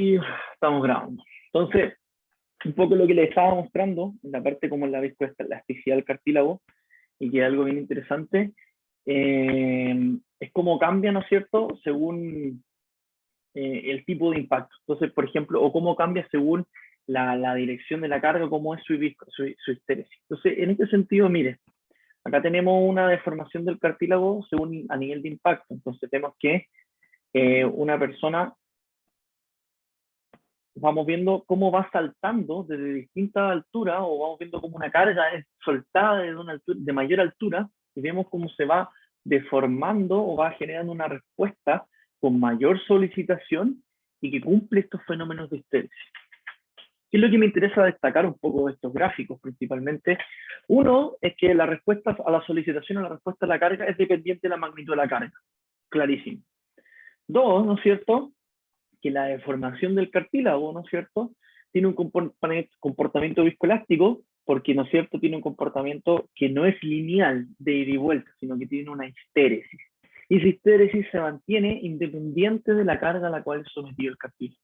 Y estamos grabando. Entonces, un poco lo que les estaba mostrando, en la parte como la elasticidad del cartílago, y que es algo bien interesante, es cómo cambia, ¿no es cierto?, según el tipo de impacto. Entonces, por ejemplo, o cómo cambia según la dirección de la carga, cómo es su histéresis. Entonces, en este sentido, mire, acá tenemos una deformación del cartílago según a nivel de impacto. Entonces, tenemos que una persona, vamos viendo cómo va saltando desde distintas alturas, o vamos viendo cómo una carga es soltada desde una altura, de mayor altura, y vemos cómo se va deformando o va generando una respuesta con mayor solicitación y que cumple estos fenómenos de histéresis. ¿Qué es lo que me interesa destacar un poco de estos gráficos principalmente? Uno es que la respuesta a la solicitación o la respuesta a la carga es dependiente de la magnitud de la carga. Clarísimo. Dos, ¿no es cierto?, que la deformación del cartílago, ¿no es cierto?, tiene un comportamiento viscoelástico, porque, ¿no es cierto?, tiene un comportamiento que no es lineal de ida y vuelta, sino que tiene una histéresis. Y esa histéresis se mantiene independiente de la carga a la cual es sometido el cartílago.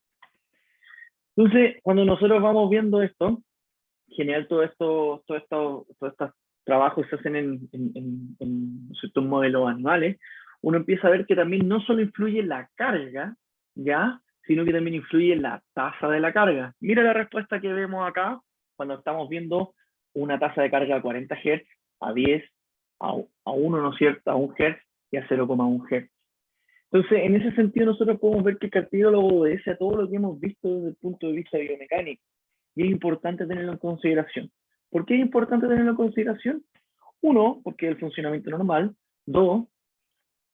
Entonces, cuando nosotros vamos viendo esto, en general todos estos trabajos se hacen en ciertos modelos animales, uno empieza a ver que también no solo influye la carga, ¿ya?, sino que también influye la tasa de la carga. Mira la respuesta que vemos acá cuando estamos viendo una tasa de carga a 40 Hz, a 10, a 1, ¿no es cierto?, a 1 Hz y a 0,1 Hz. Entonces, en ese sentido, nosotros podemos ver que el cartílago obedece a todo lo que hemos visto desde el punto de vista biomecánico. Y es importante tenerlo en consideración. ¿Por qué es importante tenerlo en consideración? Uno, porque es el funcionamiento normal. Dos,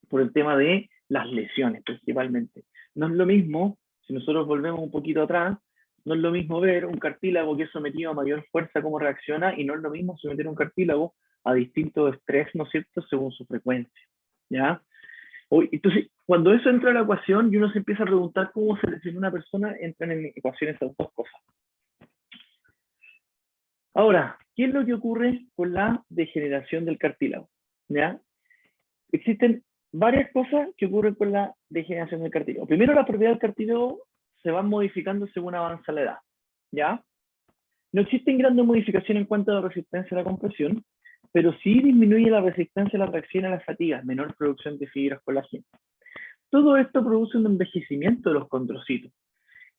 por el tema de las lesiones, principalmente. No es lo mismo, si nosotros volvemos un poquito atrás, no es lo mismo ver un cartílago que es sometido a mayor fuerza, cómo reacciona, y no es lo mismo someter un cartílago a distinto estrés, ¿no es cierto?, según su frecuencia, ¿ya? Entonces, cuando eso entra a la ecuación y uno se empieza a preguntar cómo se lesiona una persona, entran en ecuaciones esas dos cosas. Ahora, ¿qué es lo que ocurre con la degeneración del cartílago? ¿Ya? Existen varias cosas que ocurren con la degeneración del cartílago. Primero, las propiedades del cartílago se van modificando según avanza la edad, ¿ya? No existen grandes modificaciones en cuanto a la resistencia a la compresión, pero sí disminuye la resistencia a la tracción y a la fatiga, menor producción de fibras colágeno. Todo esto produce un envejecimiento de los condrocitos,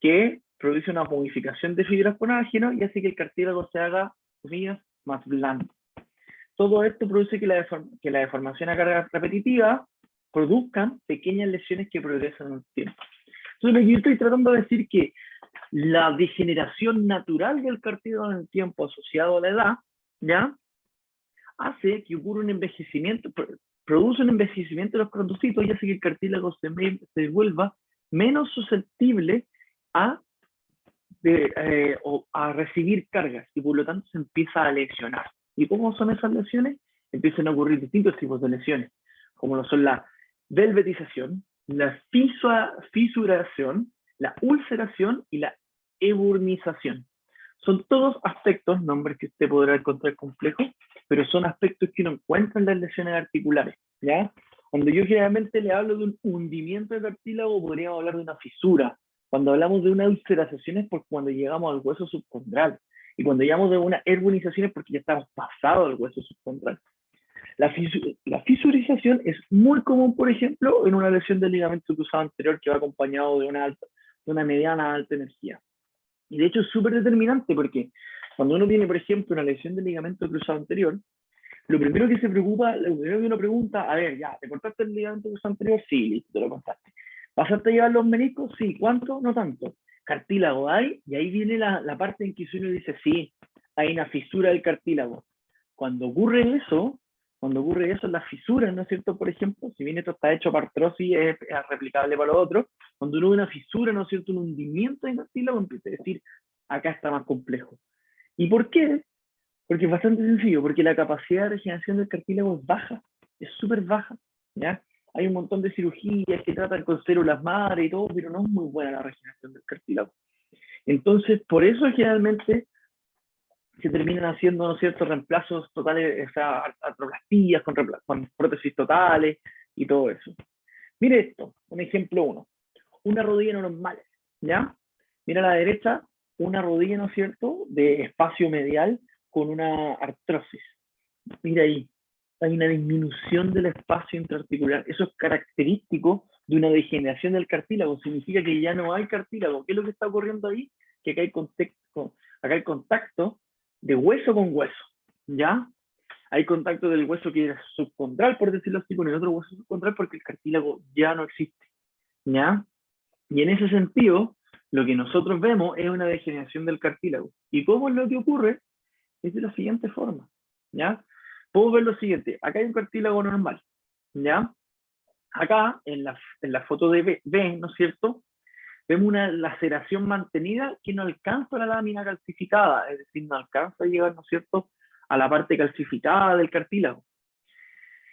que produce una modificación de fibras colágeno y hace que el cartílago se haga, comillas, más blando. Todo esto produce que la deformación a carga repetitiva produzcan pequeñas lesiones que progresan en el tiempo. Entonces, yo estoy tratando de decir que la degeneración natural del cartílago en el tiempo asociado a la edad, ¿ya?, hace que ocurra un envejecimiento, produce un envejecimiento de los condrocitos y hace que el cartílago se vuelva menos susceptible a recibir cargas, y por lo tanto se empieza a lesionar. ¿Y cómo son esas lesiones? Empiezan a ocurrir distintos tipos de lesiones, como lo son la velvetización, la fisuración, la ulceración y la eburnización. Son todos aspectos, nombres que usted podrá encontrar complejos, pero son aspectos que uno encuentra en las lesiones articulares, ¿ya? Cuando yo generalmente le hablo de un hundimiento del cartílago, podríamos hablar de una fisura. Cuando hablamos de una ulceración es porque cuando llegamos al hueso subcondral. Y cuando llegamos de una erbunización es porque ya estamos pasados al hueso subcondral. La fisurización es muy común, por ejemplo, en una lesión del ligamento cruzado anterior que va acompañado de una mediana alta energía. Y de hecho es súper determinante porque cuando uno tiene, por ejemplo, una lesión del ligamento cruzado anterior, lo primero que uno pregunta, a ver, ya, ¿te cortaste el ligamento cruzado anterior? Sí, listo, te lo cortaste. ¿Pasaste a llevar los meniscos? Sí, ¿cuánto? No tanto. ¿Cartílago hay? Y ahí viene la parte en que uno dice, sí, hay una fisura del cartílago. Cuando ocurre eso, las fisuras, ¿no es cierto? Por ejemplo, si bien esto está hecho para artrosis, es replicable para lo otro, cuando uno ve una fisura, ¿no es cierto?, un hundimiento del cartílago, empieza a decir, acá está más complejo. ¿Y por qué? Porque es bastante sencillo, porque la capacidad de regeneración del cartílago es baja, es súper baja, ¿ya? Hay un montón de cirugías que tratan con células madre y todo, pero no es muy buena la regeneración del cartílago. Entonces, por eso generalmente se terminan haciendo, ¿no es cierto?, reemplazos totales, o sea, artroplastías con prótesis totales y todo eso. Mire esto, un ejemplo 1. Una rodilla normal, ¿ya? Mira a la derecha, una rodilla, ¿no es cierto?, de espacio medial con una artrosis. Mira ahí, hay una disminución del espacio intraarticular. Eso es característico de una degeneración del cartílago. Significa que ya no hay cartílago. ¿Qué es lo que está ocurriendo ahí? Que acá hay contacto de hueso con hueso, ¿ya? Hay contacto del hueso que es subcondral, por decirlo así, con el otro hueso subcondral porque el cartílago ya no existe, ¿ya? Y en ese sentido, lo que nosotros vemos es una degeneración del cartílago. ¿Y cómo es lo que ocurre? Es de la siguiente forma, ¿ya? Puedo ver lo siguiente, acá hay un cartílago normal, ¿ya? Acá, en la foto de B, ¿no es cierto? Vemos una laceración mantenida que no alcanza la lámina calcificada, es decir, no alcanza a llegar, ¿no es cierto?, a la parte calcificada del cartílago.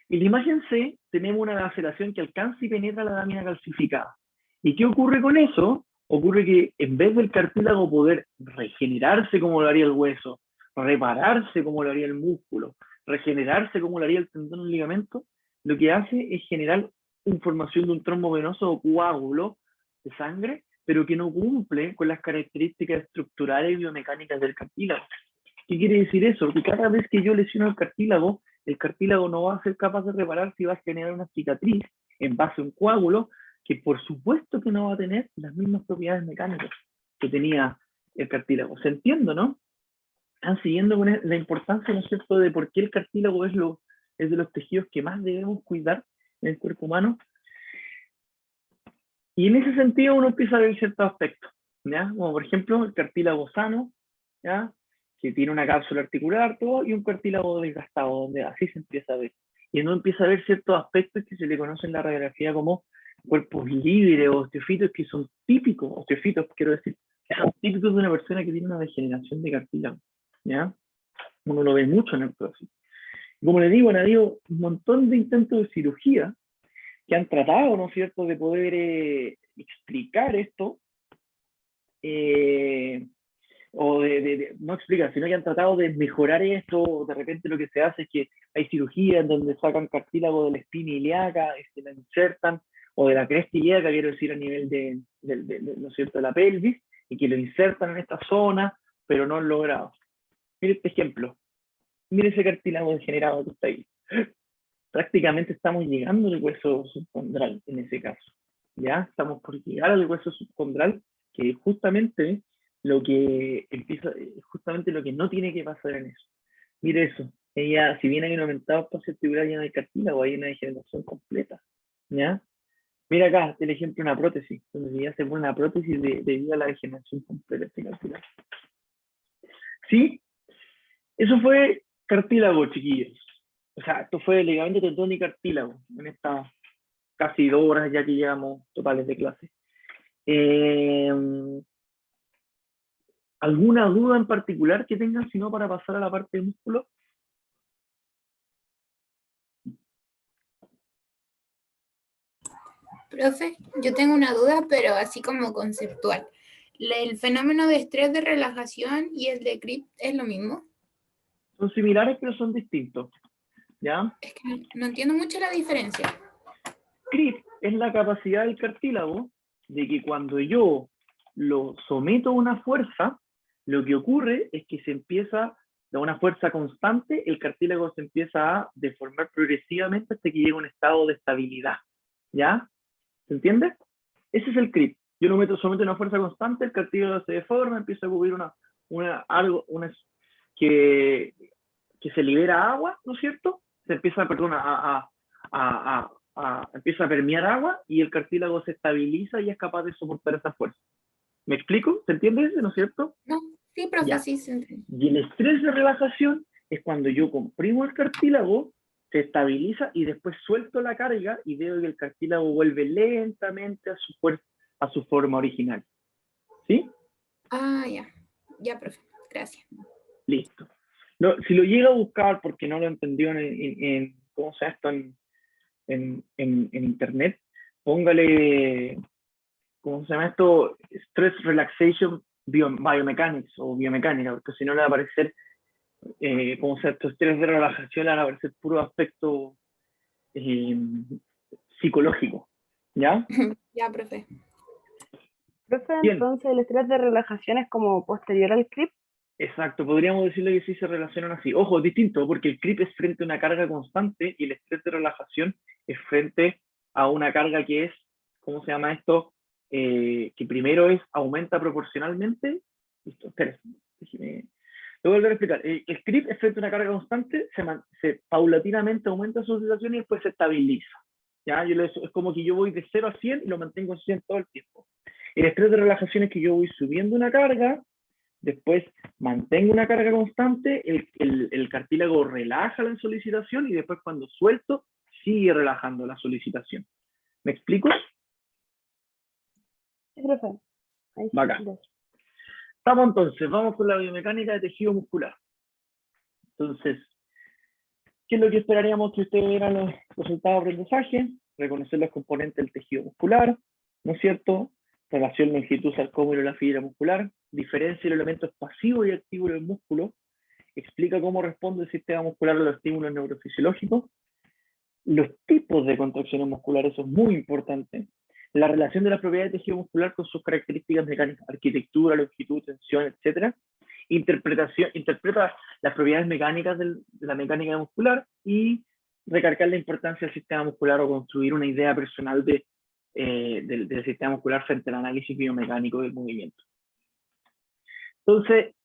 En la imagen C tenemos una laceración que alcanza y penetra la lámina calcificada. ¿Y qué ocurre con eso? Ocurre que en vez del cartílago poder regenerarse como lo haría el hueso, repararse como lo haría el músculo, regenerarse como lo haría el tendón o el ligamento, lo que hace es generar una formación de un trombo venoso o coágulo de sangre, pero que no cumple con las características estructurales y biomecánicas del cartílago. ¿Qué quiere decir eso? Que cada vez que yo lesiono el cartílago no va a ser capaz de reparar si va a generar una cicatriz en base a un coágulo que por supuesto que no va a tener las mismas propiedades mecánicas que tenía el cartílago. ¿Se entiende, no? Están siguiendo con la importancia, ¿no es cierto?, de por qué el cartílago es de los tejidos que más debemos cuidar en el cuerpo humano. Y en ese sentido uno empieza a ver ciertos aspectos, ¿ya? Como por ejemplo el cartílago sano, ¿ya?, que tiene una cápsula articular, todo, y un cartílago desgastado, donde así se empieza a ver. Y uno empieza a ver ciertos aspectos que se le conocen en la radiografía como cuerpos libres o osteofitos, que son típicos, osteofitos quiero decir, que son típicos de una persona que tiene una degeneración de cartílago, ¿ya? Uno lo ve mucho en el proceso. Como les digo, han habido un montón de intentos de cirugía que han tratado, ¿no es cierto?, de poder explicar esto, no explicar, sino que han tratado de mejorar esto. De repente lo que se hace es que hay cirugías donde sacan cartílago de la espina ilíaca, la insertan, o de la cresta ilíaca, quiero decir, a nivel ¿no es cierto?, de la pelvis, y que lo insertan en esta zona, pero no han logrado. Mire este ejemplo, mire ese cartílago degenerado que está ahí. Prácticamente estamos llegando al hueso subcondral en ese caso, ¿ya? Estamos por llegar al hueso subcondral, que es justamente lo que justamente lo que no tiene que pasar en eso. Mire eso, ella, si bien hay un aumentado espacio articular y en el cartílago, hay una degeneración completa, ¿ya? Mira acá el ejemplo de una prótesis, donde ya se pone una prótesis debido a la degeneración completa de cartílago. ¿Sí? Eso fue cartílago, chiquillos. O sea, esto fue ligamento, tendón y cartílago en estas casi 2 horas ya que llevamos totales de clase. ¿Alguna duda en particular que tengan, si no, para pasar a la parte de músculo? Profe, yo tengo una duda, pero así como conceptual. ¿El fenómeno de estrés de relajación y el de CRIP es lo mismo? Son similares, pero son distintos, ¿ya? Es que no entiendo mucho la diferencia. CRIP es la capacidad del cartílago de que cuando yo lo someto a una fuerza, lo que ocurre es que se empieza, de una fuerza constante, el cartílago se empieza a deformar progresivamente hasta que llega a un estado de estabilidad, ¿ya? ¿Se entiende? Ese es el CRIP. Yo lo someto a una fuerza constante, el cartílago se deforma, empieza a cubrir que, que se libera agua, ¿no es cierto? Se empieza, perdón, empieza a permear agua y el cartílago se estabiliza y es capaz de soportar esa fuerza. ¿Me explico? ¿Se entiende eso, no es cierto? No, sí, profe, Ya. sí se entiende. Y el estrés de relajación es cuando yo comprimo el cartílago, se estabiliza y después suelto la carga y veo que el cartílago vuelve lentamente a su forma original. ¿Sí? Ah, ya. Ya, profe. Gracias. Listo. No, si lo llega a buscar porque no lo entendió ¿cómo se llama esto? En internet, póngale, ¿cómo se llama esto? Stress Relaxation Biomechanics o biomecánica, porque si no le va a aparecer, ¿cómo se llama esto? Estrés de relajación, le van a aparecer puro aspecto psicológico, ¿ya? Ya, profe. Profe, Bien, entonces el estrés de relajación es como posterior al CRIP. exacto, podríamos decirle que sí se relacionan así. Ojo, distinto, porque el creep es frente a una carga constante y el estrés de relajación es frente a una carga que es, ¿cómo se llama esto? Que primero aumenta proporcionalmente. Listo, espera, déjeme. Lo voy a volver a explicar. El creep es frente a una carga constante, paulatinamente aumenta su oscilación y después se estabiliza. ¿Ya? Es como que yo voy de 0 a 100 y lo mantengo en 100 todo el tiempo. El estrés de relajación es que yo voy subiendo una carga, después mantengo una carga constante, el cartílago relaja la solicitación y después cuando suelto, sigue relajando la solicitación. ¿Me explico? Sí, profe. Ahí sí, Bacán. gracias. Estamos entonces, vamos con la biomecánica de tejido muscular. Entonces, ¿qué es lo que esperaríamos que ustedes vieran los resultados de aprendizaje? Reconocer los componentes del tejido muscular, ¿no es cierto? Relación longitud sarcómero y la fibra muscular, diferencia los elementos pasivos y activos del músculo, explica cómo responde el sistema muscular a los estímulos neurofisiológicos, los tipos de contracciones musculares, eso es muy importante, la relación de las propiedades del tejido muscular con sus características mecánicas, arquitectura, longitud, tensión, etc. Interpreta las propiedades mecánicas de la mecánica muscular y recargar la importancia del sistema muscular o construir una idea personal del sistema muscular frente al análisis biomecánico del movimiento. Entonces,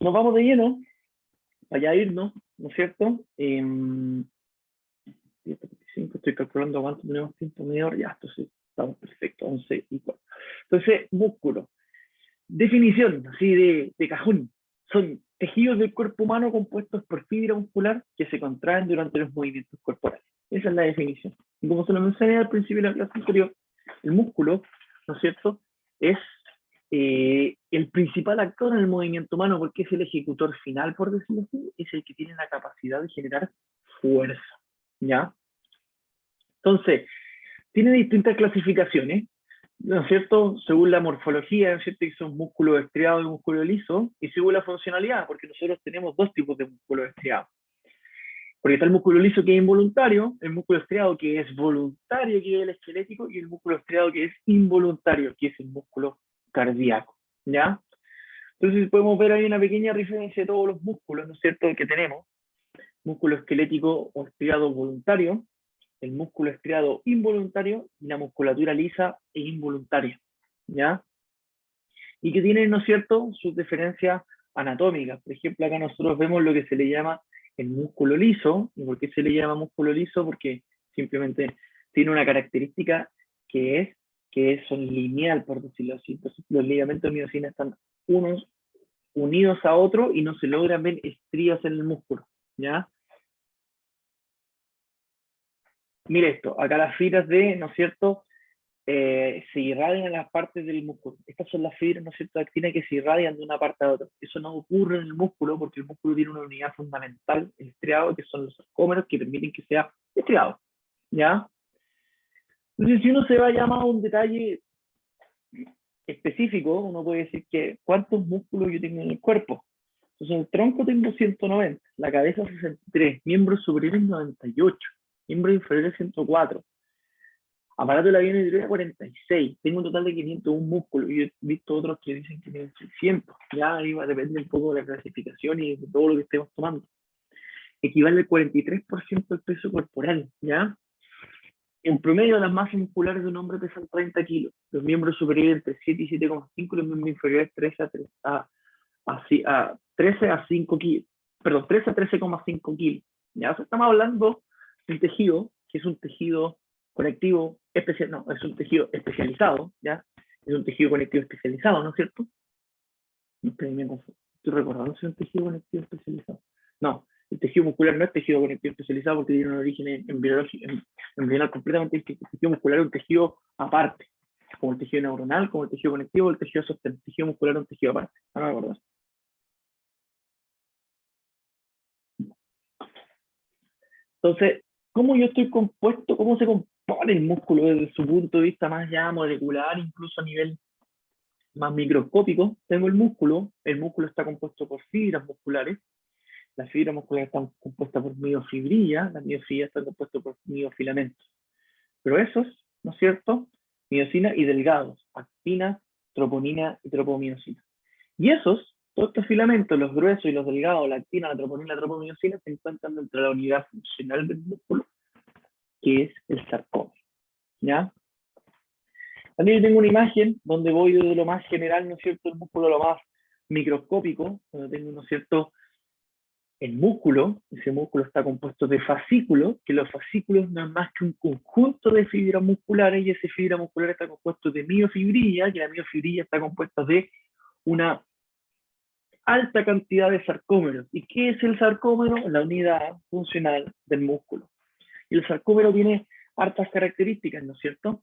nos vamos de lleno, para ya irnos, ¿no es cierto? 7:25, estoy calculando cuánto tenemos tiempo, media hora, ya, entonces estamos perfectos, 11 y 4. Entonces, músculo. Definición, así de cajón. Son tejidos del cuerpo humano compuestos por fibra muscular que se contraen durante los movimientos corporales. Esa es la definición. Y como se lo mencioné al principio de la clase anterior, el músculo, ¿no es cierto?, es el principal actor en el movimiento humano porque es el ejecutor final, por decirlo así, es el que tiene la capacidad de generar fuerza, ¿ya? Entonces, tiene distintas clasificaciones, ¿no es cierto? Según la morfología, ¿no es cierto? Que son músculo estriado y músculo liso, y según la funcionalidad, porque nosotros tenemos dos tipos de músculo estriado. Porque está el músculo liso que es involuntario, el músculo estriado que es voluntario, que es el esquelético, y el músculo estriado que es involuntario, que es el músculo cardíaco, ¿ya? Entonces podemos ver ahí una pequeña referencia de todos los músculos, ¿no es cierto?, que tenemos. Músculo esquelético o estriado voluntario, el músculo estriado involuntario y la musculatura lisa e involuntaria, ¿ya? Y que tienen, ¿no es cierto?, sus diferencias anatómicas. Por ejemplo, acá nosotros vemos lo que se le llama el músculo liso. ¿Y por qué se le llama músculo liso? Porque simplemente tiene una característica que son lineal, por decirlo así. Entonces, los ligamentos miosinas están unos unidos a otros y no se logran ver estrías en el músculo, ¿ya? Mire esto, acá las fibras ¿no es cierto?, se irradian en las partes del músculo. Estas son las fibras, ¿no es cierto?, actinas que se irradian de una parte a otra. Eso no ocurre en el músculo porque el músculo tiene una unidad fundamental, el estriado, que son los sarcómeros que permiten que sea estriado, ¿ya? Entonces, si uno se va a llamar a un detalle específico, uno puede decir que ¿cuántos músculos yo tengo en el cuerpo? Entonces, en el tronco tengo 190, la cabeza 63, miembros superiores 98, miembros inferiores 104. Aparato de la vía nutritiva 46. Tengo un total de 501 músculos. Y he visto otros que dicen que tienen 600. Ya ahí va a depender un poco de la clasificación y de todo lo que estemos tomando. Equivale al 43% del peso corporal. ¿Ya? En promedio, las masas musculares de un hombre pesan 30 kilos. Los miembros superiores entre 7 y 7,5. Los miembros inferiores 13 a 5 kilos. Perdón, 13 a 13,5 kilos. ¿Ya? O sea, estamos hablando de un tejido que es un tejido conectivo especial, no, es un tejido especializado, ¿ya? Es un tejido conectivo especializado, ¿no es cierto? No, estoy recordando si es un tejido conectivo especializado. No, el tejido muscular no es tejido conectivo especializado porque tiene un origen embrional completamente distinto. El tejido muscular es un tejido aparte, como el tejido neuronal, como el tejido conectivo, el tejido sostenible. El tejido muscular es un tejido aparte. No me acuerdo. Entonces, ¿cómo yo estoy compuesto? ¿Cómo se compone el músculo desde su punto de vista más ya molecular, incluso a nivel más microscópico? Tengo el músculo está compuesto por fibras musculares, las fibras musculares están compuestas por miofibrillas, las miofibrillas están compuestas por miofilamentos. Pero esos, ¿no es cierto?, miosina y delgados, actina, troponina y tropomiosina. Y todos estos filamentos, los gruesos y los delgados, la actina, la troponina y la tropomiosina, se encuentran dentro de la unidad funcional del músculo, que es el sarcómero. ¿Ya? También tengo una imagen donde voy de lo más general, ¿no es cierto?, el músculo a lo más microscópico, donde tengo, ¿no es cierto?, el músculo. Ese músculo está compuesto de fascículos, que los fascículos no es más que un conjunto de fibras musculares, y esa fibra muscular está compuesto de miofibrilla, que la miofibrilla está compuesta de una alta cantidad de sarcómeros. ¿Y qué es el sarcómero? La unidad funcional del músculo. Y el sarcómero tiene hartas características, ¿no es cierto?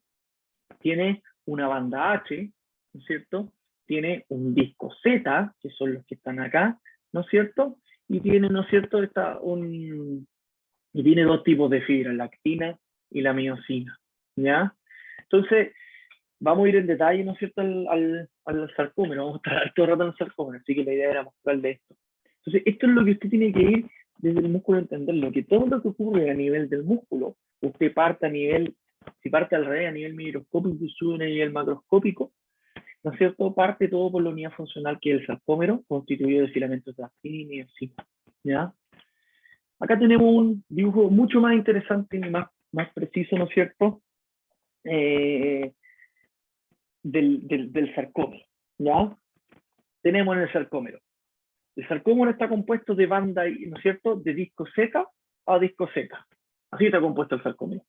Tiene una banda H, ¿no es cierto? Tiene un disco Z, que son los que están acá, ¿no es cierto? Y tiene, ¿no es cierto?, y tiene dos tipos de fibras, la actina y la miosina, ¿ya? Entonces, vamos a ir en detalle, ¿no es cierto?, al sarcómero, vamos a estar todo el rato en el sarcómero, así que la idea era mostrarle esto. Entonces, esto es lo que usted tiene que ir desde el músculo a entenderlo, que todo lo que ocurre a nivel del músculo, usted parte a nivel, si parte al revés, a nivel microscópico y sube a nivel macroscópico, ¿no es cierto?, parte todo por la unidad funcional que es el sarcómero, constituido de filamentos de actina y miosina, ¿ya? Acá tenemos un dibujo mucho más interesante y más preciso, ¿no es cierto?, del sarcómero, ¿ya? Tenemos en el sarcómero. El sarcómero está compuesto de banda, ¿no es cierto?, de disco Z a disco Z. Así está compuesto el sarcómero.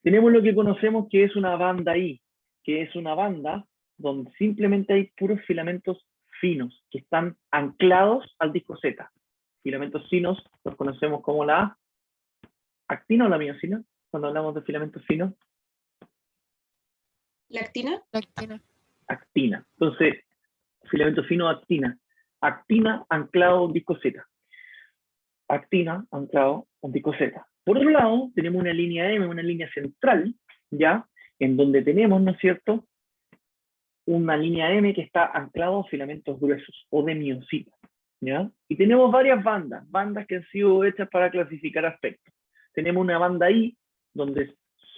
Tenemos lo que conocemos que es una banda I, que es una banda donde simplemente hay puros filamentos finos que están anclados al disco Z. Filamentos finos los conocemos como la actina o la miosina, cuando hablamos de filamentos finos. ¿La actina? La actina. Actina. Entonces, filamento fino, actina. Actina anclado a un disco Z. Actina anclado a un disco Z. Por otro lado, tenemos una línea M, una línea central, ¿ya? En donde tenemos, ¿no es cierto?, una línea M que está anclado a filamentos gruesos o de miosina, ¿ya? Y tenemos varias bandas que han sido hechas para clasificar aspectos. Tenemos una banda I, donde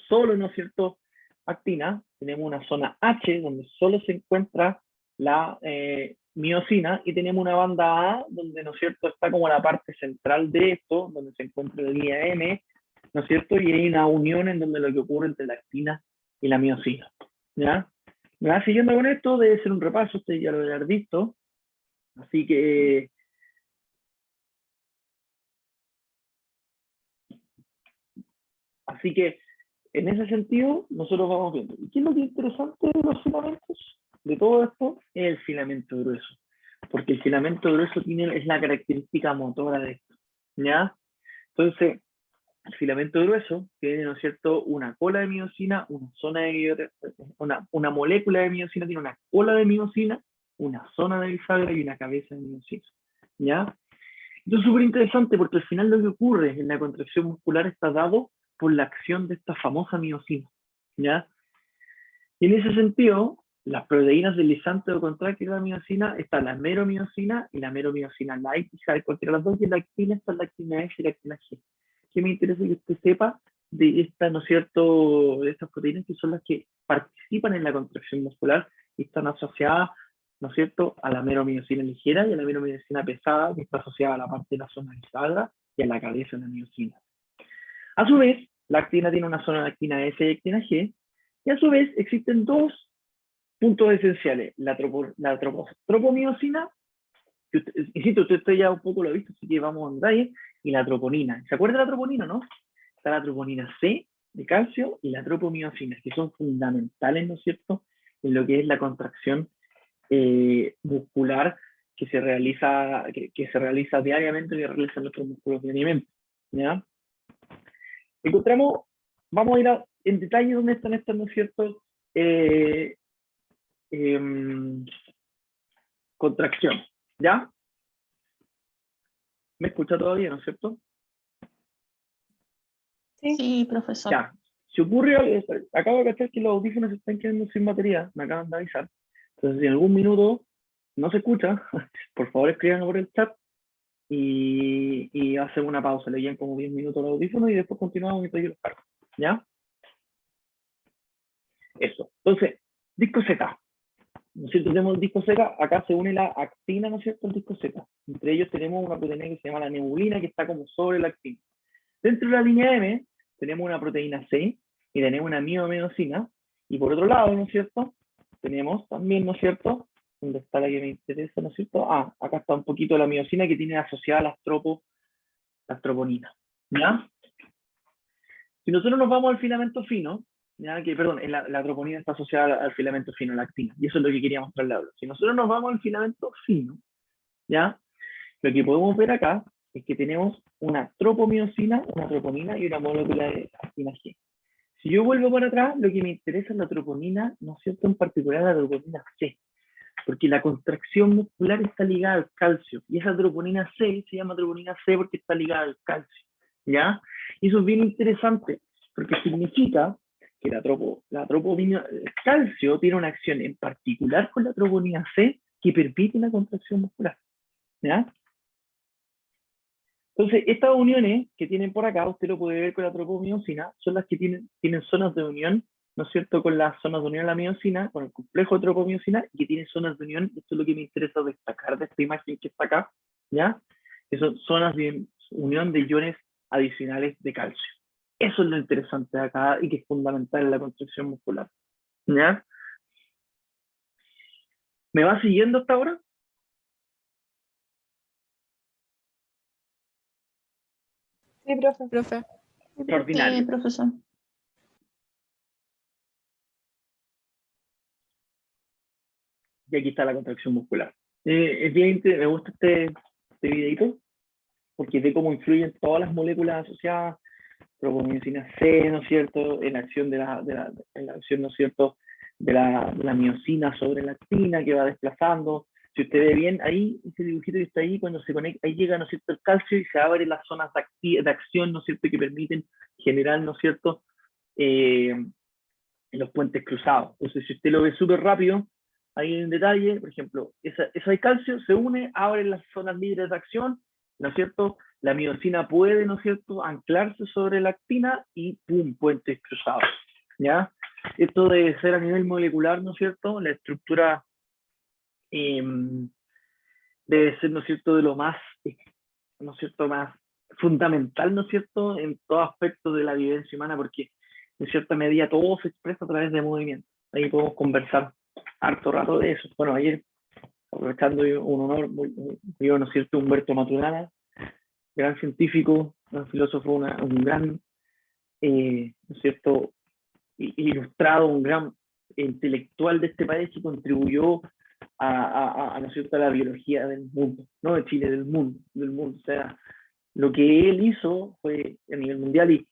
solo, ¿no es cierto?, actina. Tenemos una zona H, donde solo se encuentra la miosina, y tenemos una banda A, donde, ¿no es cierto?, está como la parte central de esto, donde se encuentra la línea M, ¿no es cierto?, y hay una unión en donde lo que ocurre entre la actina y la miosina, ¿ya? Siguiendo con esto, debe ser un repaso, ustedes ya lo deben haber visto, así que en ese sentido, nosotros vamos viendo. ¿Y qué es lo que es interesante de los filamentos? De todo esto, es el filamento grueso. Porque el filamento grueso es la característica motora de esto, ¿ya? Entonces, el filamento grueso tiene, ¿no es cierto?, una cola de miosina, una molécula de miosina, tiene una cola de miosina, una zona de bisagra y una cabeza de miosina, ¿ya? Esto es súper interesante porque al final lo que ocurre en la contracción muscular está dado por la acción de esta famosa miosina, ¿ya? Y en ese sentido, las proteínas del lisante o contráctil de la miosina está la meromiosina y la meromiosina light, y sabe cualquiera de las dos, y la actina está la actina F y la actina G. Que me interesa que usted sepa de esta, ¿no es cierto?, de estas proteínas que son las que participan en la contracción muscular y están asociadas, ¿no es cierto?, a la meromiosina ligera y a la meromiosina pesada, que está asociada a la parte de la zona bisagra y a la cabeza de la miosina. A su vez, la actina tiene una zona de actina F y actina G, y a su vez existen dos puntos esenciales: la tropomiosina, que usted ya un poco lo ha visto, así que vamos a detalle, y la troponina. ¿Se acuerda de la troponina, no? Está la troponina C de calcio y la tropomiosina, que son fundamentales, ¿no es cierto?, en lo que es la contracción muscular que se realiza diariamente, que realizan nuestros músculos diariamente, ¿ya? Vamos a ir en detalle dónde están estas, ¿no es cierto?, contracción, ¿ya? ¿Me escucha todavía, no es cierto? Sí, profesor. Ya. Si ocurre algo, acabo de cachar que los audífonos se están quedando sin batería, me acaban de avisar. Entonces, si en algún minuto no se escucha, por favor escriban por el chat y hacen una pausa, le llevan como 10 minutos los audífonos y después continuamos mientras yo los cargo, ¿ya? Eso. Entonces, disco Z. ¿No es cierto? Tenemos el disco Z, acá se une la actina, ¿no es cierto?, al disco Z. Entre ellos tenemos una proteína que se llama la nebulina, que está como sobre la actina. Dentro de la línea M tenemos una proteína C y tenemos una miomedicina. Y por otro lado, ¿no es cierto?, tenemos también, ¿no es cierto?, ¿dónde está la que me interesa, ¿no es cierto? Ah, acá está un poquito la miosina que tiene asociada las troponinas. ¿Ya? Si nosotros nos vamos al filamento fino, ¿ya? Perdón, la troponina está asociada al filamento fino, la actina, y eso es lo que quería mostrarle ahora. Si nosotros nos vamos al filamento fino, ¿ya? Lo que podemos ver acá es que tenemos una tropomiosina, una troponina y una molécula de actina G. Si yo vuelvo para atrás, lo que me interesa es la troponina, ¿no es cierto?, en particular la troponina C, porque la contracción muscular está ligada al calcio, y esa troponina C se llama troponina C porque está ligada al calcio, ¿ya? Y eso es bien interesante, porque significa que el calcio tiene una acción en particular con la troponina C que permite la contracción muscular, ¿ya? Entonces, estas uniones que tienen por acá, usted lo puede ver con la tropomiosina, son las que tienen zonas de unión, ¿no es cierto?, con las zonas de unión de la miosina, con el complejo de tropomiosina, y que tiene zonas de unión. Esto es lo que me interesa destacar de esta imagen que está acá, ¿ya? Que son zonas de unión de iones adicionales de calcio. Eso es lo interesante de acá y que es fundamental en la contracción muscular, ¿ya? ¿Me va siguiendo hasta ahora? Sí, profe. Profe. Extraordinario. Profesor. Y aquí está la contracción muscular. Es bien, me gusta este videito, porque ve cómo influyen todas las moléculas asociadas, tropomiosina C, ¿no es cierto?, en la acción en la acción, ¿no es cierto?, de la miosina sobre la actina que va desplazando. Si usted ve bien, ahí, ese dibujito que está ahí, cuando se conecta, ahí llega, ¿no es cierto?, el calcio y se abren las zonas de acción, ¿no es cierto?, que permiten generar, ¿no es cierto?, los puentes cruzados. Entonces, si usted lo ve súper rápido, ahí hay un detalle, por ejemplo, esa de calcio se une, abre las zonas libres de acción, ¿no es cierto? La miosina puede, ¿no es cierto?, anclarse sobre la actina y ¡pum!, puentes cruzados, ¿ya? Esto debe ser a nivel molecular, ¿no es cierto? La estructura debe ser, ¿no es cierto?, de lo más, ¿no es cierto?, más fundamental, ¿no es cierto?, en todo aspecto de la vivencia humana, porque en cierta medida todo se expresa a través de movimiento. Ahí podemos conversar harto rato de eso. Bueno, ayer, aprovechando un honor, ¿no es cierto?, Humberto Maturana, gran científico, gran filósofo, un gran, ¿no es cierto?, ilustrado, un gran intelectual de este país que contribuyó ¿no es cierto?, a la biología del mundo, no de Chile, del mundo. O sea, lo que él hizo fue a nivel mundial y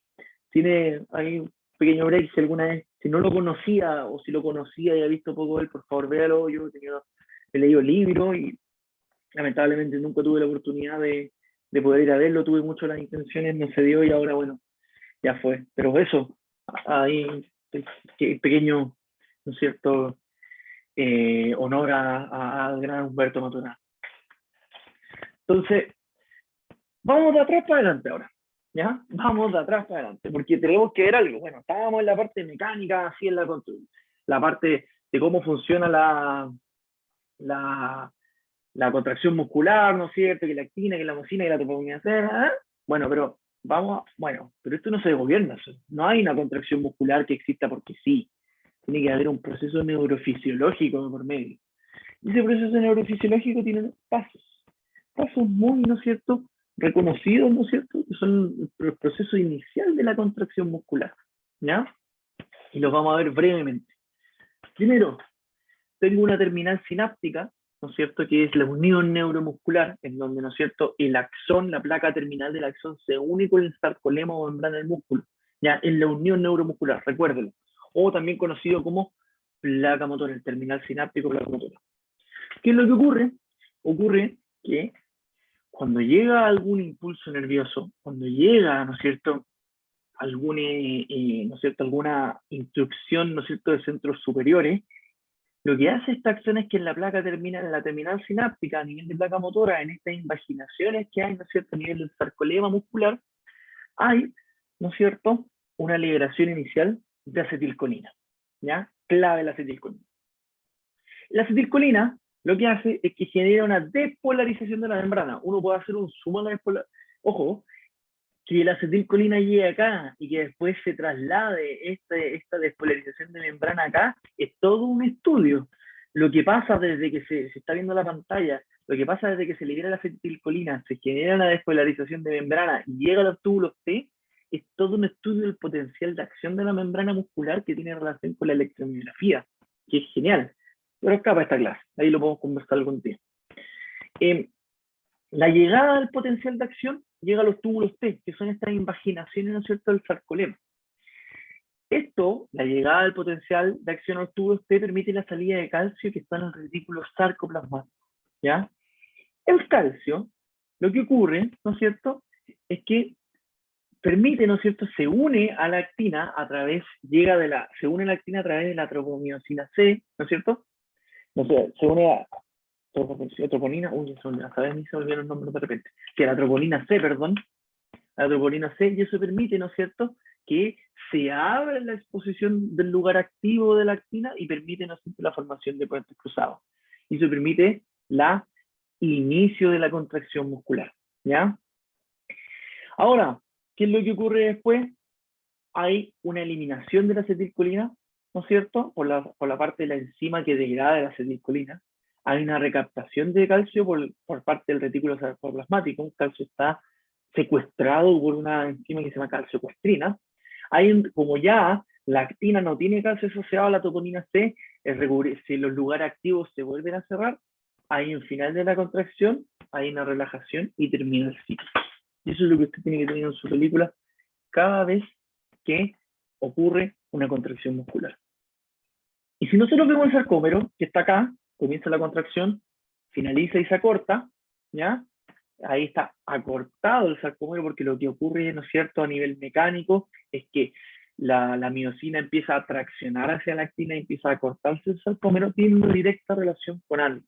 tiene ahí un pequeño break, si alguna vez, si no lo conocía o si lo conocía y ha visto poco de él, por favor véalo. Yo he leído el libro y lamentablemente nunca tuve la oportunidad de poder ir a verlo, tuve mucho las intenciones, no se dio y ahora bueno, ya fue. Pero eso, ahí, pequeño, ¿no es cierto?, honor al gran Humberto Maturana. Entonces, vamos de atrás para adelante ahora, ¿ya? Vamos de atrás para adelante, porque tenemos que ver algo. Bueno, estábamos en la parte mecánica, así en la parte de cómo funciona la contracción muscular, ¿no es cierto? Que la actina, que la miosina, que la troponina C, ¿eh? Bueno, pero pero esto no se gobierna, no hay una contracción muscular que exista porque sí. Tiene que haber un proceso neurofisiológico por medio. Y ese proceso neurofisiológico tiene pasos muy, ¿no es cierto?, reconocidos, ¿no es cierto?, que son el proceso inicial de la contracción muscular, ¿ya? Y los vamos a ver brevemente. Primero, tengo una terminal sináptica, ¿no es cierto?, que es la unión neuromuscular, en donde, ¿no es cierto?, el axón, la placa terminal del axón se une con el sarcolema o membrana del músculo, ¿ya? En la unión neuromuscular, recuérdenlo. O también conocido como placa motora, el terminal sináptico placa motora. ¿Qué es lo que ocurre? Ocurre que cuando llega algún impulso nervioso, cuando llega, ¿no es cierto?, ¿no es cierto?, alguna instrucción, ¿no es cierto?, de centros superiores, lo que hace esta acción es que en la terminal sináptica, a nivel de placa motora, en estas invaginaciones que hay, ¿no es cierto?, a nivel del sarcolema muscular, hay, ¿no es cierto?, una liberación inicial de acetilcolina, ¿ya? clave la acetilcolina. La acetilcolina lo que hace es que genera una despolarización de la membrana. Uno puede hacer un zoom a la despolarización. Ojo, que la acetilcolina llegue acá y que después se traslade esta despolarización de membrana acá, es todo un estudio. Lo que pasa desde que se está viendo la pantalla, lo que pasa desde que se libera la acetilcolina, se genera una despolarización de membrana y llega a los túbulos T, es todo un estudio del potencial de acción de la membrana muscular que tiene relación con la electromiografía, que es genial. Pero escapa esta clase, ahí lo podemos conversar algún día. La llegada del potencial de acción llega a los túbulos T, que son estas invaginaciones, ¿no es cierto?, del sarcolema. Esto, la llegada del potencial de acción a los túbulos T, permite la salida de calcio que está en el retículo sarcoplasmático, ¿ya? El calcio, lo que ocurre, ¿no es cierto?, es que permite, ¿no es cierto?, se une a la actina a través, se une a la actina a través de la tropomiosina C, ¿no es cierto? No sé, se une a troponina, a saber ni se olvidaron los nombres de repente, que la troponina C, perdón, la troponina C, y eso permite, ¿no es cierto?, que se abra la exposición del lugar activo de la actina y permite, ¿no es cierto?, la formación de puentes cruzados. Y eso permite el inicio de la contracción muscular, ¿ya? Ahora, ¿qué es lo que ocurre después? Hay una eliminación de la acetilcolina, ¿no es cierto?, por la parte de la enzima que degrada la acetilcolina. Hay una recaptación de calcio por parte del retículo sarcoplasmático. Un calcio está secuestrado por una enzima que se llama calciocuestrina. Como ya la actina no tiene calcio asociado a la troponina C, si los lugares activos se vuelven a cerrar, hay un final de la contracción, hay una relajación y termina el ciclo. Y eso es lo que usted tiene que tener en su película cada vez que ocurre una contracción muscular. Y si nosotros vemos el sarcómero, que está acá, comienza la contracción, finaliza y se acorta, ¿ya? Ahí está acortado el sarcómero porque lo que ocurre, ¿no es cierto?, a nivel mecánico, es que la miosina empieza a traccionar hacia la actina y empieza a acortarse el sarcómero, tiene una directa relación con algo.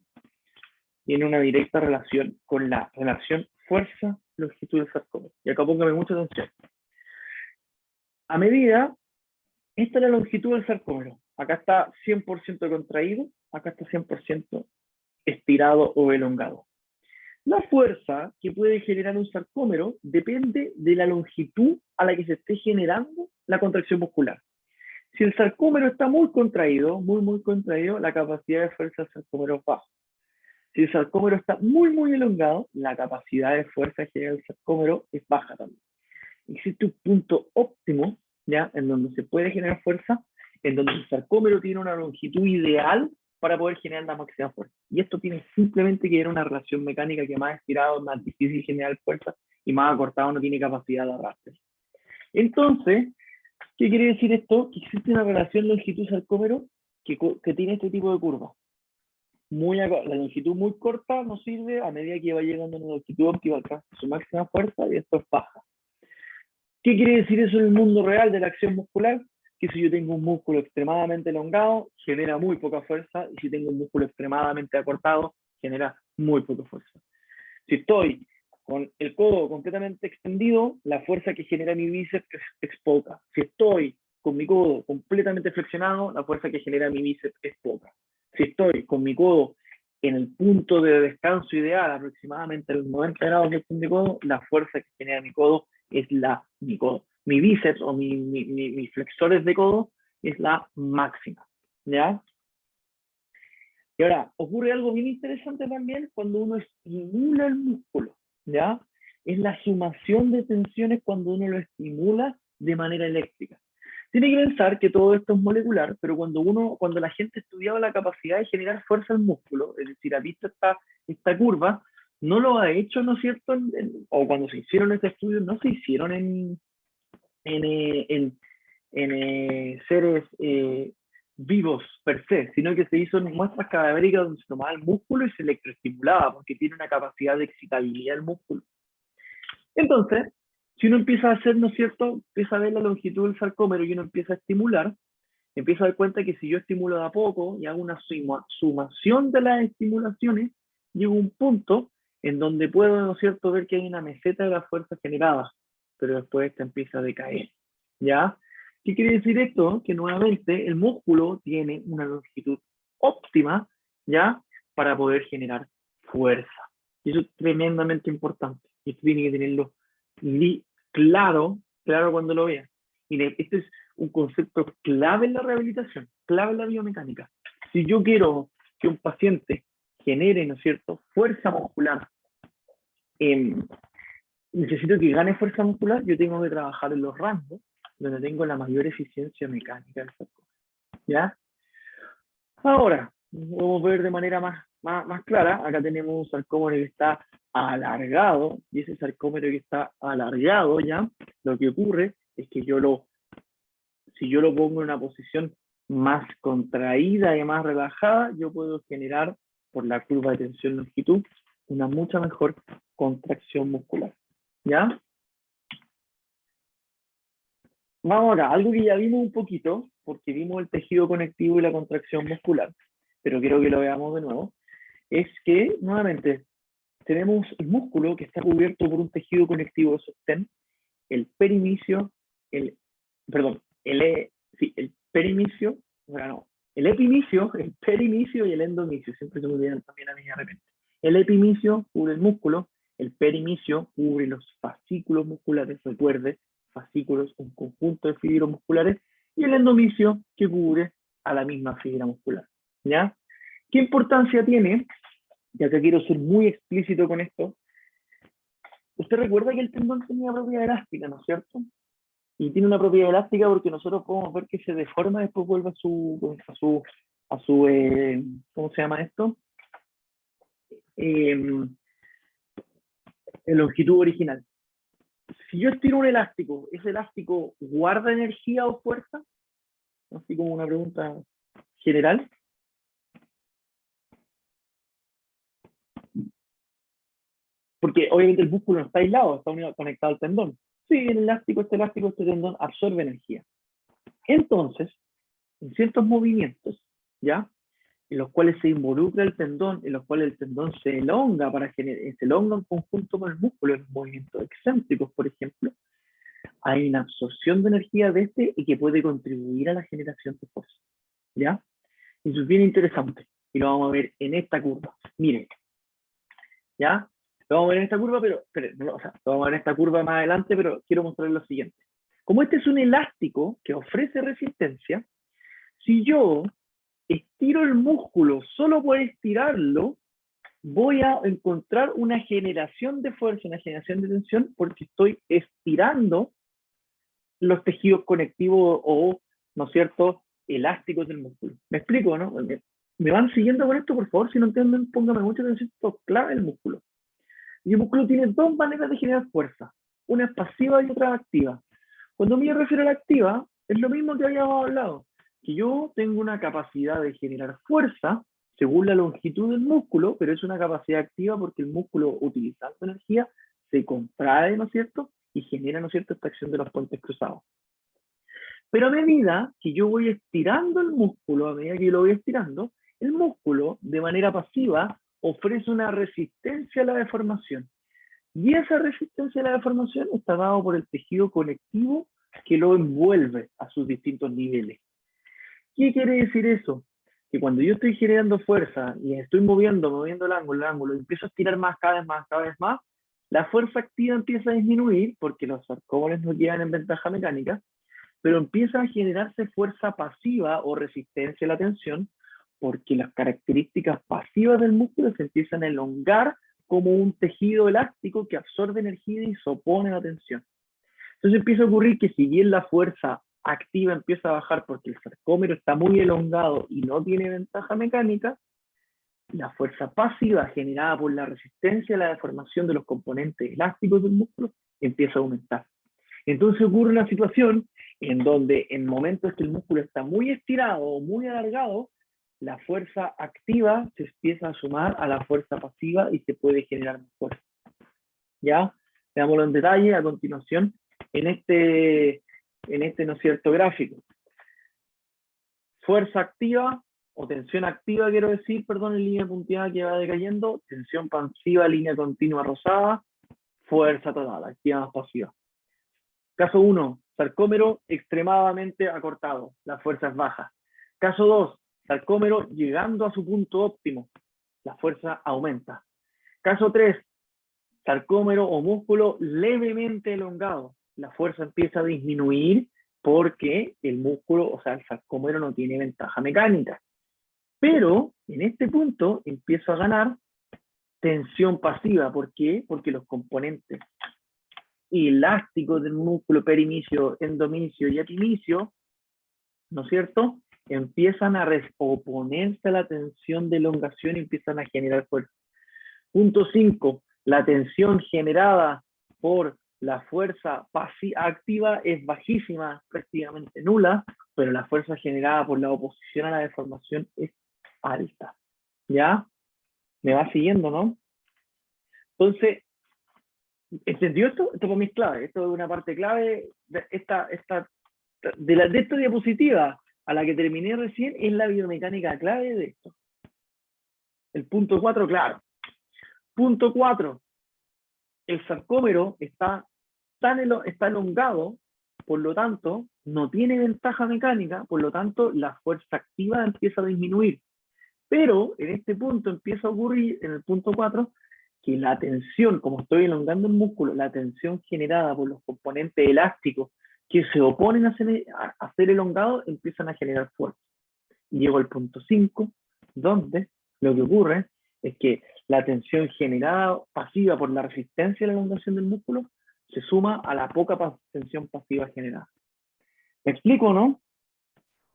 Tiene una directa relación con la relación fuerza-longitud del sarcómero. Y acá póngame mucha atención. A medida, esta es la longitud del sarcómero. Acá está 100% contraído, acá está 100% estirado o elongado. La fuerza que puede generar un sarcómero depende de la longitud a la que se esté generando la contracción muscular. Si el sarcómero está muy contraído, muy contraído, la capacidad de fuerza del sarcómero es baja. Si el sarcómero está muy elongado, la capacidad de fuerza que genera el sarcómero es baja también. Existe un punto óptimo, ¿ya?, en donde se puede generar fuerza, en donde el sarcómero tiene una longitud ideal para poder generar la máxima fuerza. Y esto tiene simplemente que ver una relación mecánica que más estirado es más difícil generar fuerza y más acortado no tiene capacidad de arrastre. Entonces, ¿qué quiere decir esto? Que existe una relación longitud-sarcómero que tiene este tipo de curva. La longitud muy corta no sirve, a medida que va llegando a una longitud óptima alcanza su máxima fuerza y esto es baja. ¿Qué quiere decir eso en el mundo real de la acción muscular? Que si yo tengo un músculo extremadamente elongado, genera muy poca fuerza, y si tengo un músculo extremadamente acortado, genera muy poca fuerza. Si estoy con el codo completamente extendido, la fuerza que genera mi bíceps es poca. Si estoy con mi codo completamente flexionado, la fuerza que genera mi bíceps es poca. Si estoy con mi codo en el punto de descanso ideal, aproximadamente los 90 grados de codo, la fuerza que genera mi codo es mi bíceps o mis flexores de codo es la máxima, ¿ya? Y ahora, ocurre algo bien interesante también cuando uno estimula el músculo, ¿ya? Es la sumación de tensiones cuando uno lo estimula de manera eléctrica. Tiene que pensar que todo esto es molecular, pero cuando la gente estudiaba la capacidad de generar fuerza al músculo, es decir, ha visto esta curva, no lo ha hecho, ¿no es cierto? O cuando se hicieron estos estudios, no se hicieron en seres vivos per se, sino que se hizo en muestras cadavéricas donde se tomaba el músculo y se electroestimulaba, porque tiene una capacidad de excitabilidad el músculo. Entonces, si uno empieza a hacer, ¿no es cierto?, empieza a ver la longitud del sarcómero y uno empieza a estimular, empieza a dar cuenta que si yo estimulo de a poco y hago una sumación de las estimulaciones, llego a un punto en donde puedo, ¿no es cierto?, ver que hay una meseta de la fuerza generada, pero después esta empieza a decaer, ¿ya? ¿Qué quiere decir esto? Que nuevamente el músculo tiene una longitud óptima, ¿ya? Para poder generar fuerza. Y eso es tremendamente importante. Y esto tiene que tenerlo claro cuando lo veas. Y este es un concepto clave en la rehabilitación, clave en la biomecánica. Si yo quiero que un paciente genere, ¿no es cierto?, fuerza muscular, necesito que gane fuerza muscular, yo tengo que trabajar en los rangos donde tengo la mayor eficiencia mecánica de esas cosas, ¿ya? Ahora, vamos a ver de manera más clara. Acá tenemos un sarcómero que está alargado, y ese sarcómero que está alargado, ¿ya? Lo que ocurre es que si yo lo pongo en una posición más contraída y más relajada, yo puedo generar, por la curva de tensión-longitud, una mucha mejor contracción muscular, ¿ya? Vamos acá, algo que ya vimos un poquito, porque vimos el tejido conectivo y la contracción muscular, pero quiero que lo veamos de nuevo, es que, nuevamente, tenemos el músculo que está cubierto por un tejido conectivo de sostén, el perimicio, el perimicio, bueno, el epimicio, el perimicio y el endomicio, siempre se me olvidan también a mí de repente. El epimicio cubre el músculo, el perimicio cubre los fascículos musculares, recuerde, fascículos, un conjunto de fibras musculares, y el endomicio que cubre a la misma fibra muscular, ¿ya? ¿Qué importancia tiene? Ya que quiero ser muy explícito con esto. Usted recuerda que el tendón tenía propiedad elástica, ¿no es cierto? Y tiene una propiedad elástica porque nosotros podemos ver que se deforma y después vuelve a su ¿cómo se llama esto? En longitud original. Si yo estiro un elástico, ¿ese elástico guarda energía o fuerza? Así como una pregunta general. Porque obviamente el músculo no está aislado, está conectado al tendón. Sí, el elástico, este tendón absorbe energía. Entonces, en ciertos movimientos, ¿ya? En los cuales se involucra el tendón, en los cuales el tendón se elonga se elonga en conjunto con el músculo, en los movimientos excéntricos, por ejemplo, hay una absorción de energía de este y que puede contribuir a la generación de fuerza, ¿ya? Eso es bien interesante y lo vamos a ver en esta curva. Miren, ¿ya? Lo vamos a ver en esta curva, lo vamos a ver en esta curva más adelante, pero quiero mostrarles lo siguiente. Como este es un elástico que ofrece resistencia, si yo estiro el músculo solo por estirarlo, voy a encontrar una generación de fuerza, una generación de tensión, porque estoy estirando los tejidos conectivos o, ¿no es cierto?, elásticos del músculo. ¿Me explico, no? ¿Me van siguiendo con esto, por favor? Si no entienden, pónganme mucha atención, esto es clave el músculo. Y el músculo tiene dos maneras de generar fuerza. Una es pasiva y otra es activa. Cuando me refiero a la activa, es lo mismo que habíamos hablado, que yo tengo una capacidad de generar fuerza según la longitud del músculo, pero es una capacidad activa porque el músculo, utilizando energía, se contrae, ¿no es cierto?, y genera, ¿no es cierto?, esta acción de los puentes cruzados. Pero a medida que yo voy estirando el músculo, a medida que yo lo voy estirando, el músculo, de manera pasiva, ofrece una resistencia a la deformación. Y esa resistencia a la deformación está dada por el tejido conectivo que lo envuelve a sus distintos niveles. ¿Qué quiere decir eso? Que cuando yo estoy generando fuerza y estoy moviendo el ángulo, y empiezo a estirar cada vez más, la fuerza activa empieza a disminuir porque los sarcómeros no quedan en ventaja mecánica, pero empieza a generarse fuerza pasiva o resistencia a la tensión porque las características pasivas del músculo se empiezan a elongar como un tejido elástico que absorbe energía y se opone a la tensión. Entonces empieza a ocurrir que si bien la fuerza activa empieza a bajar porque el sarcómero está muy elongado y no tiene ventaja mecánica, la fuerza pasiva generada por la resistencia a la deformación de los componentes elásticos del músculo empieza a aumentar. Entonces ocurre una situación en donde en momentos que el músculo está muy estirado o muy alargado, la fuerza activa se empieza a sumar a la fuerza pasiva y se puede generar más fuerza. ¿Ya? Veámoslo en detalle a continuación en este, ¿no es cierto?, gráfico. Fuerza activa o tensión activa, quiero decir, perdón, en línea punteada que va decayendo, tensión pasiva, línea continua rosada, fuerza total, activa más pasiva. Caso 1, sarcómero extremadamente acortado, la fuerza es baja. Caso 2, sarcómero llegando a su punto óptimo, la fuerza aumenta. Caso 3, sarcómero o músculo levemente elongado, la fuerza empieza a disminuir porque el músculo, o sea, el sarcómero no tiene ventaja mecánica. Pero en este punto empiezo a ganar tensión pasiva. ¿Por qué? Porque los componentes elásticos del músculo perimicio, endomicio y epimicio, ¿no es cierto?, empiezan a oponerse a la tensión de elongación y empiezan a generar fuerza. Punto 5. La tensión generada por la fuerza activa es bajísima, prácticamente nula, pero la fuerza generada por la oposición a la deformación es alta. ¿Ya? ¿Me va siguiendo, no? Entonces, ¿entendió esto? Esto para mí es clave. Esto es una parte clave de esta diapositiva a la que terminé recién, es la biomecánica clave de esto. El punto 4, claro. Punto 4. El sarcómero está elongado, por lo tanto, no tiene ventaja mecánica, por lo tanto, la fuerza activa empieza a disminuir. Pero en este punto empieza a ocurrir, en el punto 4, que la tensión, como estoy elongando el músculo, la tensión generada por los componentes elásticos que se oponen a ser elongados, empiezan a generar fuerza. Y llego al punto 5, donde lo que ocurre es que la tensión generada pasiva por la resistencia a la elongación del músculo se suma a la poca tensión pasiva generada. ¿Me explico o no?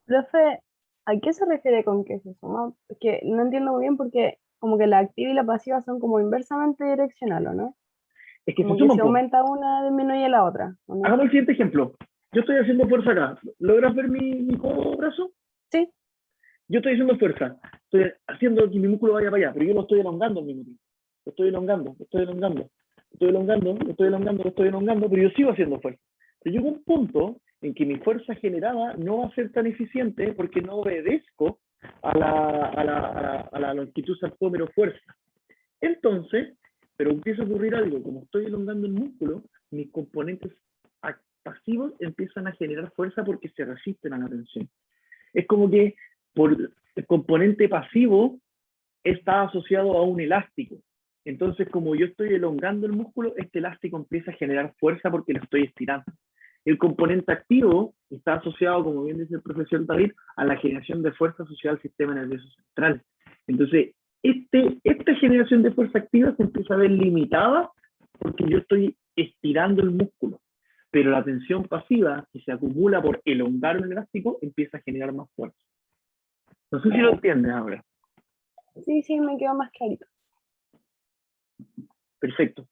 Profe, ¿a qué se refiere con que se suma? Es que no entiendo muy bien porque como que la activa y la pasiva son como inversamente direccional, ¿o no? Es que Como se que suman. si aumenta una, disminuye la otra, ¿o no? Hagamos el siguiente ejemplo. Yo estoy haciendo fuerza acá. ¿Logras ver mi codo brazo? Sí. Yo estoy haciendo fuerza. Estoy haciendo que mi músculo vaya para allá, pero yo lo estoy elongando al mismo tiempo. Lo estoy elongando, lo estoy elongando, lo estoy elongando, lo estoy elongando, lo estoy elongando, pero yo sigo haciendo fuerza. Pero llega un punto en que mi fuerza generada no va a ser tan eficiente porque no obedezco a la longitud sarcómero fuerza. Entonces, pero empieza a ocurrir algo. Como estoy elongando el músculo, mis componentes pasivos empiezan a generar fuerza porque se resisten a la tensión. Es como que el componente pasivo está asociado a un elástico. Entonces, como yo estoy elongando el músculo, este elástico empieza a generar fuerza porque lo estoy estirando. El componente activo está asociado, como bien dice el profesor David, a la generación de fuerza asociada al sistema nervioso central. Entonces, esta generación de fuerza activa se empieza a ver limitada porque yo estoy estirando el músculo. Pero la tensión pasiva, que se acumula por elongar un elástico, empieza a generar más fuerza. No sé si lo entiendes ahora. Sí, me quedó más clarito. Perfecto.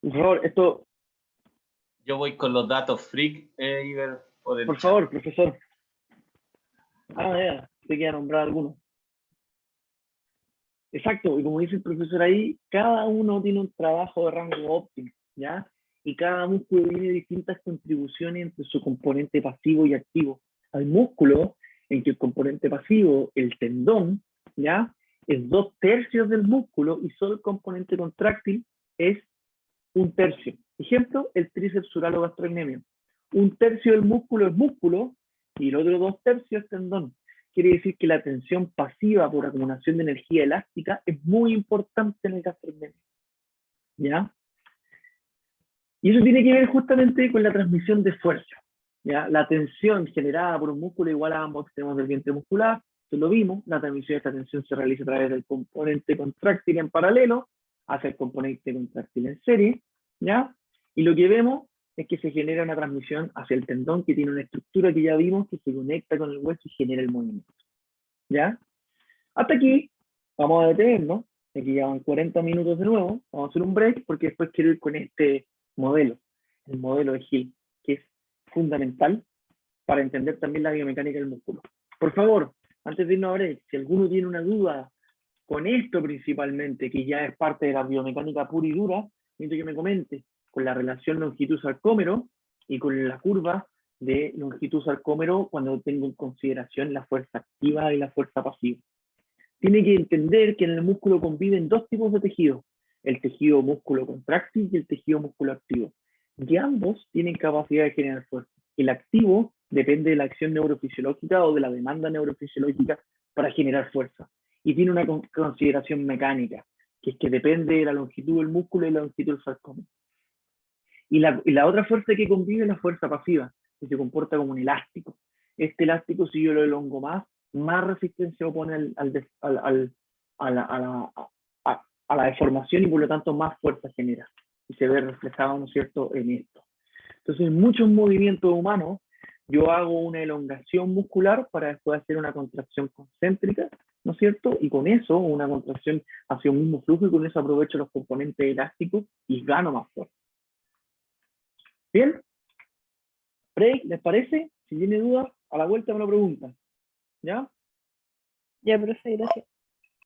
Por favor, esto... Yo voy con los datos freak, Iber, por favor, profesor. Ya, te queda nombrar algunos. Exacto, y como dice el profesor ahí, cada uno tiene un trabajo de rango óptimo, ¿ya? Y cada músculo tiene distintas contribuciones entre su componente pasivo y activo. Hay músculos en que el componente pasivo, el tendón, ¿ya?, es 2/3 del músculo y solo el componente contráctil es 1/3. Ejemplo, el tríceps gastrocnemio. 1/3 del músculo es músculo y el otro 2/3 es tendón. Quiere decir que la tensión pasiva por acumulación de energía elástica es muy importante en el gastrocnemio. ¿Ya? Y eso tiene que ver justamente con la transmisión de fuerza. ¿Ya? La tensión generada por un músculo igual a ambos extremos del vientre muscular, eso lo vimos, la transmisión de esta tensión se realiza a través del componente contráctil en paralelo hacia el componente contráctil en serie, ¿ya? Y lo que vemos es que se genera una transmisión hacia el tendón que tiene una estructura que ya vimos que se conecta con el hueso y genera el movimiento. ¿Ya? Hasta aquí vamos a detenernos. Aquí ya van 40 minutos de nuevo. Vamos a hacer un break porque después quiero ir con este modelo, el modelo de Hill, que es fundamental para entender también la biomecánica del músculo. Por favor, antes de irnos a break, si alguno tiene una duda con esto principalmente, que ya es parte de la biomecánica pura y dura, necesito que me comente con la relación longitud-sarcómero y con la curva de longitud-sarcómero cuando tengo en consideración la fuerza activa y la fuerza pasiva. Tiene que entender que en el músculo conviven dos tipos de tejidos, el tejido músculo contráctil y el tejido músculo activo. Y ambos tienen capacidad de generar fuerza. El activo depende de la acción neurofisiológica o de la demanda neurofisiológica para generar fuerza. Y tiene una consideración mecánica, que es que depende de la longitud del músculo y la longitud del sarcómero. Y la otra fuerza que convive es la fuerza pasiva, que se comporta como un elástico. Este elástico, si yo lo elongo más resistencia opone a la deformación y por lo tanto más fuerza genera. Y se ve reflejado, ¿no es cierto?, en esto. Entonces, en muchos movimientos humanos, yo hago una elongación muscular para después hacer una contracción concéntrica, ¿no es cierto? Y con eso, una contracción hacia un mismo flujo, y con eso aprovecho los componentes elásticos y gano más fuerza. ¿Bien? ¿Break? ¿Les parece? Si tiene dudas, a la vuelta me lo preguntan. ¿Ya? Ya, profe, gracias.